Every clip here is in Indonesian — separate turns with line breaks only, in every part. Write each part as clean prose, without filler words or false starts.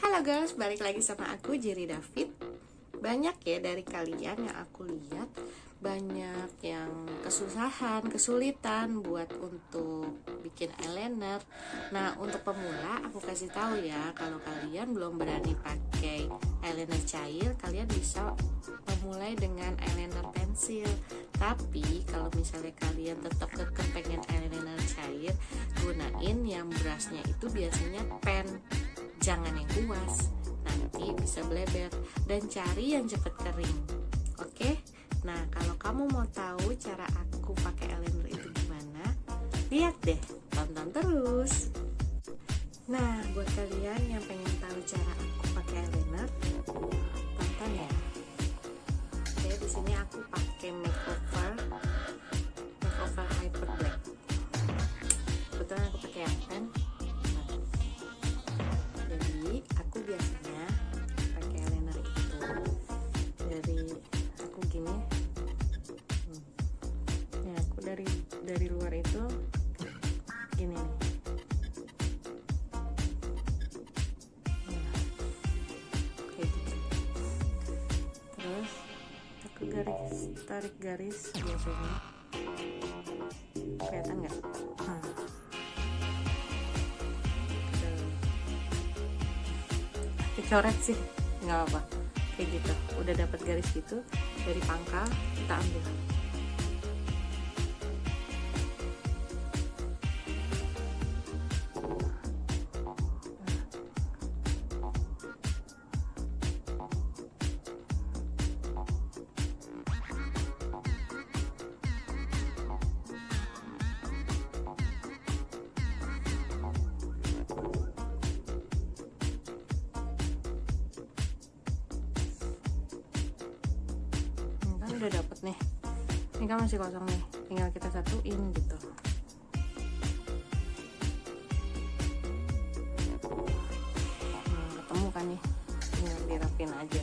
Halo guys, balik lagi sama aku Jerry David. Banyak ya dari kalian yang aku lihat, banyak yang kesulitan buat untuk bikin eyeliner. Nah, untuk pemula aku kasih tahu ya, kalau kalian belum berani pakai eyeliner cair, kalian bisa memulai dengan eyeliner pensil. Tapi kalau misalnya kalian tetap kekeh pengen eyeliner cair, gunain yang brushnya itu biasanya pen, jangan yang kuas, nanti bisa bleber, dan cari yang cepat kering. Oke, nah kalau kamu mau tahu cara aku pakai eyeliner itu gimana, lihat deh, tonton terus. Nah, buat kalian yang pengen tahu cara aku pakai eyeliner, tonton ya. Oke, di sini aku pakai makeover hyper black. Kebetulan aku pakai yang pen. Jadi aku biasanya pakai eyeliner itu dari aku gini. Ya, aku dari luar itu gini nih. Kayak gitu. Terus aku tarik garis biasanya. Kelihatan nggak? Coret sih, nggak apa, kayak gitu. Udah dapat garis gitu, dari pangkal kita ambil. Udah dapet nih, ini kan masih kosong nih, tinggal kita satuin gitu. Ketemu kan nih, tinggal dirapin aja.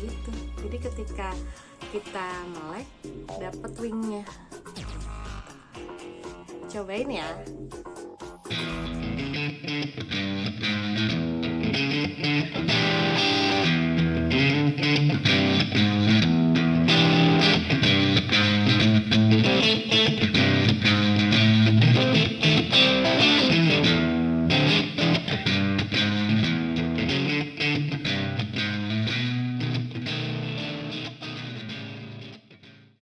Gitu. Jadi ketika kita melek dapat wingnya. Cobain ya.